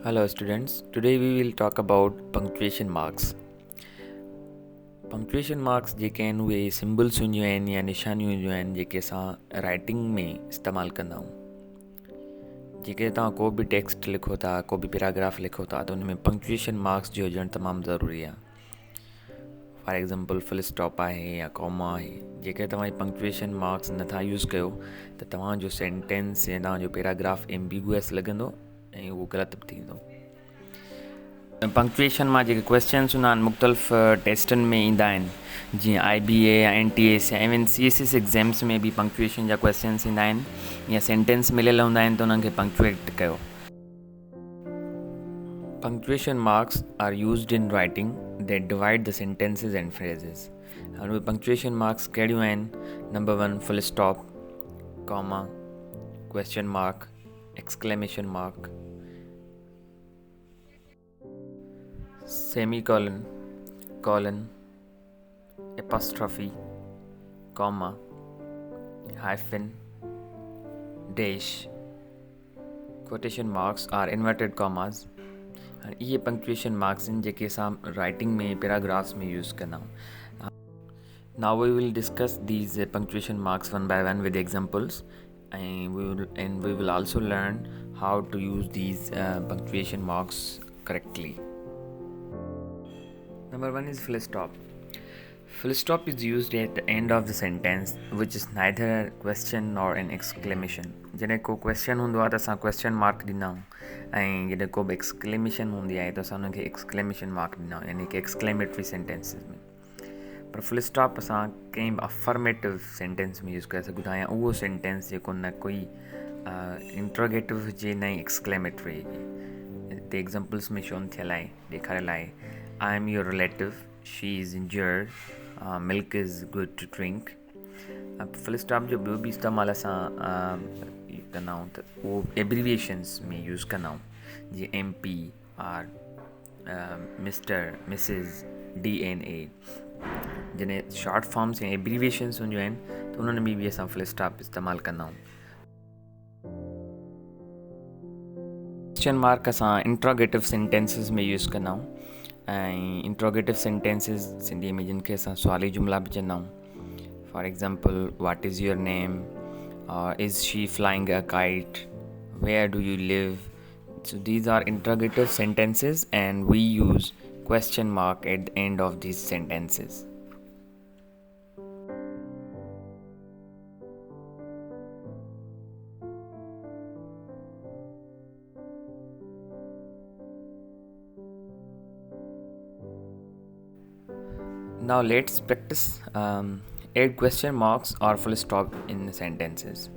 Hello students, today we will talk about punctuation marks. Punctuation marks जेके आहिनि उहे symbols हूंदियूं आहिनि या निशानियूं हूंदियूं आहिनि जेके असां राइटिंग में इस्तेमालु कंदा आहियूं। जेके तव्हां को बि टेक्स्ट लिखो था, को बि पैराग्राफ लिखो था त उन में पंक्चुएशन मार्क्स जो हुजणु तमामु ज़रूरी आहे। फॉर एग्ज़ाम्पल फुल स्टॉप आहे या कॉमा आहे। जेके तव्हां पंक्चुएशन मार्क्स नथा यूज़ कयो त तव्हांजो सेंटेंस या तव्हांजो पैराग्राफ एम्बिगुअस लॻंदो ऐं उहो ग़लति बि थींदो। पंक्चुएशन मां जेके क्वेश्चन्स हूंदा आहिनि मुख़्तलिफ़ टेस्टनि में ईंदा आहिनि, जीअं IBA या NTS या इवन CS एग्ज़ाम्स में बि पंक्चुएशन जा क्वेश्चन्स ईंदा आहिनि या सेंटेंस मिलियल हूंदा आहिनि त उन्हनि खे पंक्चुएट कयो। Punctuation marks are used in writing that divide the sentences and phrases. And with punctuation marks कहिड़ियूं आहिनि? Number 1 full stop, comma, question mark, exclamation mark, semicolon, colon, apostrophe, comma, hyphen, dash. Quotation marks are inverted commas. And ये punctuation marks in जेके असां writing में paragraphs में use कंदा आहियूं. Now we will discuss these punctuation marks one by one with examples, and we will also learn how to use these punctuation marks correctly. Number 1 is full stop. Full stop is used at the end of the sentence, which is neither a question nor an exclamation. जॾहिं को question हूंदो आहे त असां question mark ॾींदा आहियूं, ऐं जॾहिं को बि एक्सक्लेमेशन हूंदी आहे त असां हुनखे एक्सक्लेमेशन मार्क ॾींदा आहियूं, यानी कि एक्सक्लेमेटरी सेंटेंसिस में। पर फुल स्टॉप असां कंहिं बि अफर्मेटिव सेंटेंस में यूज़ करे सघूं था, या उहो सेंटेंस जेको न कोई इंट्रोगेटिव हुजे न एक्सक्लेमेटरी हुजे। हिते एग्ज़ाम्पल्स में शोन थियल आहे, ॾेखारियल आहे, I am your relative, she is injured, milk is good to drink. Full stop जो ॿियो बि इस्तेमालु असां कंदा आहियूं त उहो एब्रीविएशन्स में यूज़ कंदा आहियूं, जीअं MP, R, mister, Mrs, DNA। जॾहिं शॉर्ट फॉर्म्स या एब्रीविएशन्स हूंदियूं आहिनि त उन्हनि में बि असां फुल स्टॉप इस्तेमालु कंदा आहियूं। क्वेश्चन मार्क असां इंट्रोगेटिव सेंटेंसिस में यूज़ कंदा आहियूं, ऐं इंट्रोगेटिव सेंटेंसिस सिंधीअ में जिन खे असां सुवाली जुमिला बि चवंदा आहियूं। For example what is your name, is she flying a kite, where do you live. So these are interrogative sentences and we use question mark at the end of these sentences. Now let's practice add question marks or full stop in the sentences.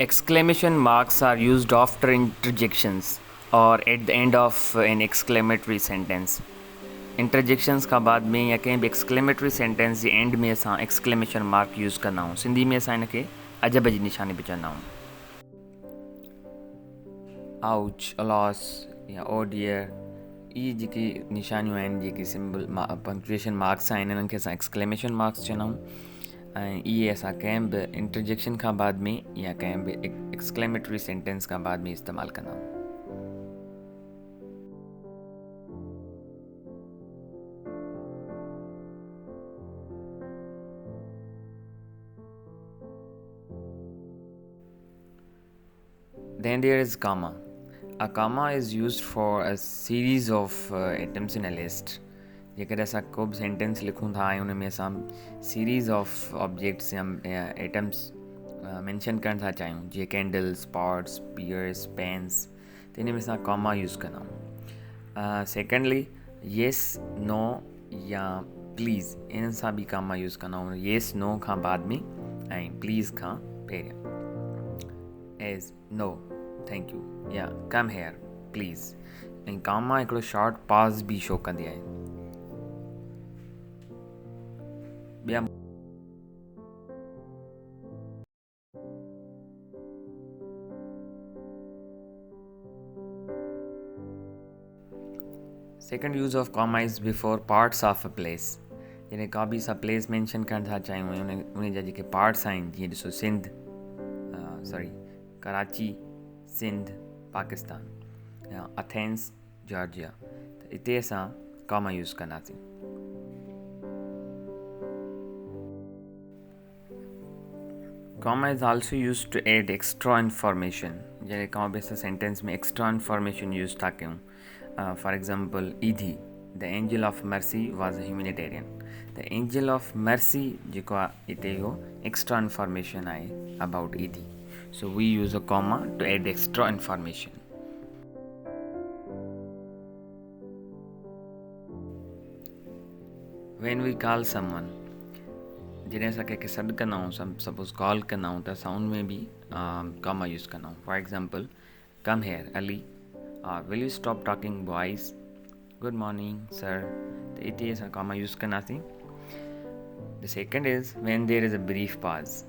Exclamation marks are used after interjections or at the end of an exclamatory sentence. Interjections खां बाद में या कंहिं बि exclamatory sentence J and में असां exclamation mark use कंदा आहियूं। सिंधी में असां हिनखे अजब जी निशानी बि चवंदा आहियूं। आउच, अलॉस या ओ डियर, इहे जेकी निशानियूं आहिनि, जेकी सिंबल पंक्चुएशन मार्क्स आहिनि, इन्हनि खे असां एक्सक्लेमेशन मार्क्स चवंदा आहियूं, ऐं इहे असां कंहिं बि इंटरजेक्शन खां बाद में या कंहिं बि एक्सक्लेमेटरी सेंटेंस खां बाद में इस्तेमालु कंदा आहियूं। Then there is comma. A comma is used for a series of items in a list. जेकॾहिं असां को बि सेंटेंस लिखूं था ऐं हुन में असां सीरीज़ ऑफ ऑब्जेक्ट्स या आइटम्स मैंशन करणु था चाहियूं, जीअं कैंडल्स, पॉट्स, पियर्स, पेन्स, त हिन में असां कॉमा यूज़ कंदा आहियूं। सेकेंडली येस, नो या प्लीज़, इन्हनि सां बि कॉमा यूज़ कंदा आहियूं। येस नो खां बाद में ऐं प्लीज़ खां पहिरियों एज़ नो थैंक यू या कम हेयर प्लीज़ ऐं कामा हिकिड़ो शॉर्ट पाज़ बि शो कंदी आहे ॿिया second use of comma is before parts of a place जॾहिं का बि असां प्लेस मैंशन करणु था चाहियूं ऐं उन जा जेके पार्ट्स आहिनि जीअं ॾिसो सिंध कराची सिंध पाकिस्तान या अथेंस जॉर्जिया त हिते असां कॉमा यूज़ कंदासीं Comma is also used to add extra information. जैसे comma based sentence में extra information use था कयूं. For example, Idi, the angel of mercy was a humanitarian. The angel of mercy जेको इते हो extra information आहे about Idi. So we use a comma to add extra information. When we call someone, जॾहिं असां कंहिंखे सॾु कंदा आहियूं सपोज़ कॉल कंदा आहियूं त असां उन में बि कॉमा यूज़ कंदा आहियूं for example come here Ali will you stop talking boys good morning sir त हिते असां कॉमा यूज़ कंदासीं the second is when there is a brief pause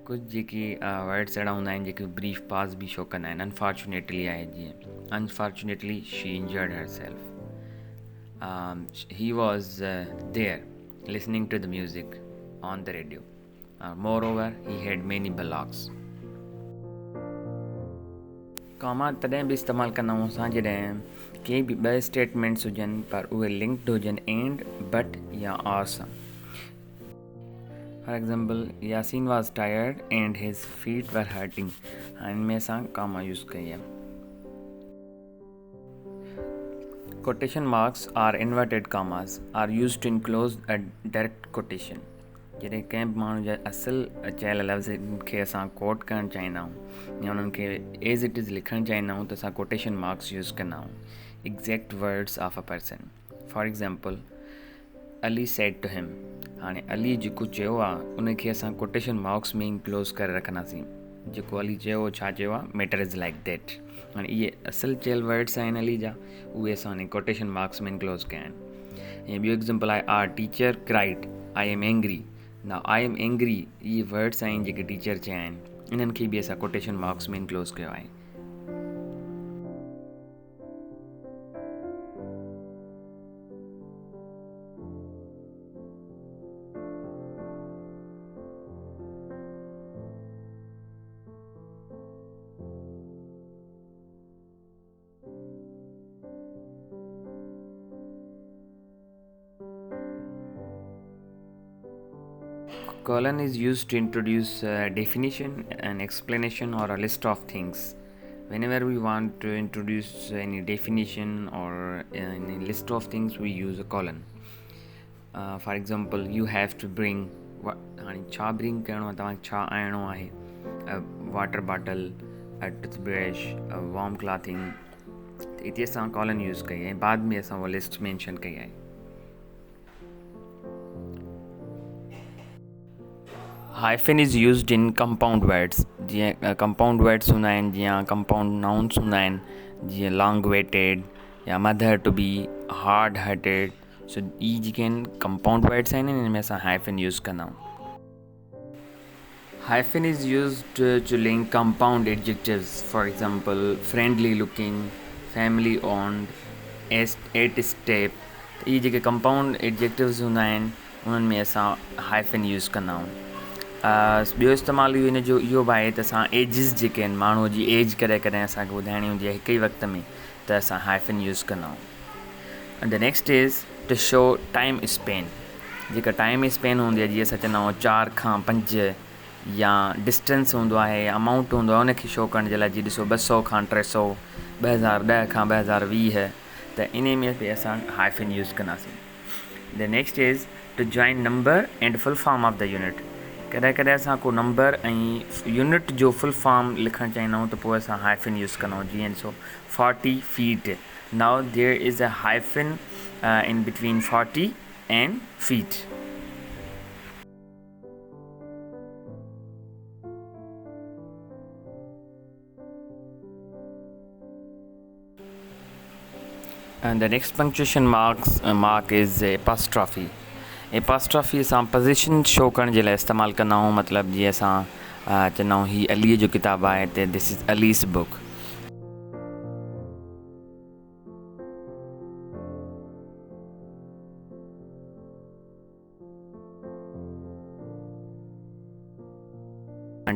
कुझु जेके वर्ड्स अहिड़ा हूंदा आहिनि जेके ब्रीफ पाज़ बि शो कंदा आहिनि अनफॉर्चुनेटली आहे जीअं unfortunately she injured herself he was there listening to the music on the radio. Moreover, he had many bullocks. Comma तॾहिं बि इस्तेमालु कंदा आहियूं असां जॾहिं कंहिं बि ॿ स्टेटमेंट्स हुजनि पर उहे लिंक्ड हुजनि एंड बट या और सां for example Yasin was tired and his feet were hurting हिन में असां कॉमा यूज़ कई आहे quotation marks or inverted commas are used to enclose a direct quotation जॾहिं कंहिं बि माण्हू जा असुलु चयल लफ़्ज़ खे असां कोट करणु चाहींदा आहियूं या उन्हनि खे एज़ इट इज़ लिखणु चाहींदा आहियूं त असां कोटेशन मार्क्स यूज़ कंदा आहियूं exact words of a person for example Ali said to him हाणे अली जेको चयो आहे उनखे असां कोटेशन मार्क्स में इनक्लोज़ करे रखंदासीं जेको अली चयो छा चयो आहे मैटर इज़ लाइक दैट हाणे इहे असुलु चयल वर्ड्स आहिनि अली जा उहे असां हाणे कोटेशन मार्क्स में इनक्लोज़ कया आहिनि ऐं ॿियो एग्ज़ाम्पल आहे our teacher cried I am angry Now I am angry ये वर्ड्स आहिनि जेके टीचर चया आहिनि इन्हनि खे बि असां कोटेशन मार्क्स में इनक्लोज़ कयो आहे Colon is used to introduce a definition, an explanation or a list of things. Whenever we want to introduce any definition or any list of things, we use a colon. For example, you have to bring छा bring करणो आहे तव्हांखे छा आणणो आहे a water bottle, a toothbrush, a warm clothing. हिते असां colon use कई आहे बाद में असां उहा लिस्ट मेंशन कई आहे hyphen is used in compound words जीअं कंपाउंड वर्ड्स हूंदा आहिनि जीअं कंपाउंड नाउन्स हूंदा आहिनि जीअं लॉन्ग वेटेड या mother to be hard hearted सो ई जेके आहिनि कंपाउंड वर्ड्स आहिनि हिन में असां हाइफन यूज़ कंदा आहियूं hyphen is used to link compound adjectives for example friendly looking family owned eight step त इहे जेके कंपाउंड एडजेक्टिव्स हूंदा आहिनि उन्हनि में असां हाइफन यूज़ कंदा आहियूं ॿियो इस्तेमालु हिन जो इहो बि आहे त असां एजिस जेके आहिनि माण्हूअ जी एज कॾहिं कॾहिं असांखे ॿुधाइणी हूंदी आहे हिक ई वक़्त में त असां हाइफन यूज़ कंदा आहियूं the next is to show time span जेका टाइम स्पेन हूंदी आहे जीअं असां चवंदा आहियूं 4 खां 5 या डिस्टेंस हूंदो आहे अमाउंट हूंदो आहे उनखे शो करण जे लाइ जीअं ॾिसो 200 खां 300 2010 खां 2020 त इन में बि असां हाइफन यूज़ कंदासीं the next is to join number and full form of the unit कॾहिं कॾहिं असां को नंबर ऐं यूनिट जो फुल फॉर्म लिखणु चाहींदा आहियूं त पोइ असां हाइफन यूज़ कंदा आहियूं जीअं ॾिसो 40 feet now there is a hyphen in between 40 and feet And the next punctuation mark is apostrophe. Apostrophe असां पोज़ीशन शो करण जे लाइ इस्तेमालु कंदा आहियूं, मतिलबु जीअं असां चवंदा आहियूं हीअ अलीअ जो किताबु आहे त दिस इज़ अलीस बुक.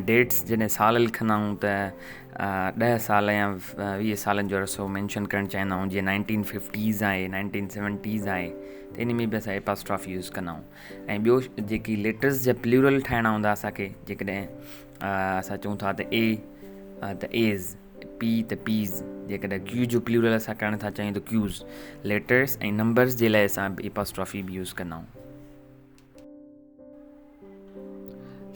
डेट्स जॾहिं साल लिखंदा आहियूं त 10 साल या 20 सालनि जो रसो मैंशन करणु चाहींदा आहियूं, जीअं 1950s आहे, 1970s आहे, त इन में बि असां एपास्ट्रॉफी यूज़ कंदा आहियूं. ऐं ॿियो जेकी लेटर्स जा प्लूरल ठाहिणा हूंदा असांखे, जेकॾहिं असां चऊं था त ए त एज़, पी त पीज़, जेकॾहिं क्यू जो प्लूरल असां करणु था चाहियूं त क्यूज़. लेटर्स ऐं नंबर्स जे लाइ असां एपास्ट्रॉफी बि यूज़ कंदा आहियूं.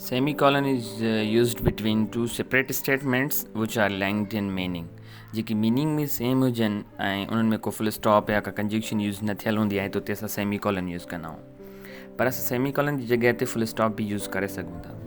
Semicolon is used between two separate statements which are linked in meaning. जेकी मीनिंग में सेम हुजनि ऐं उन्हनि में को फुल स्टॉप या का कंजक्शन यूज़ न थियल हूंदी आहे त उते असां सेमीकॉलन यूज़ कंदा आहियूं. पर असां सेमीकॉलन जी जॻह ते फुल स्टॉप बि यूज़ करे सघूं था.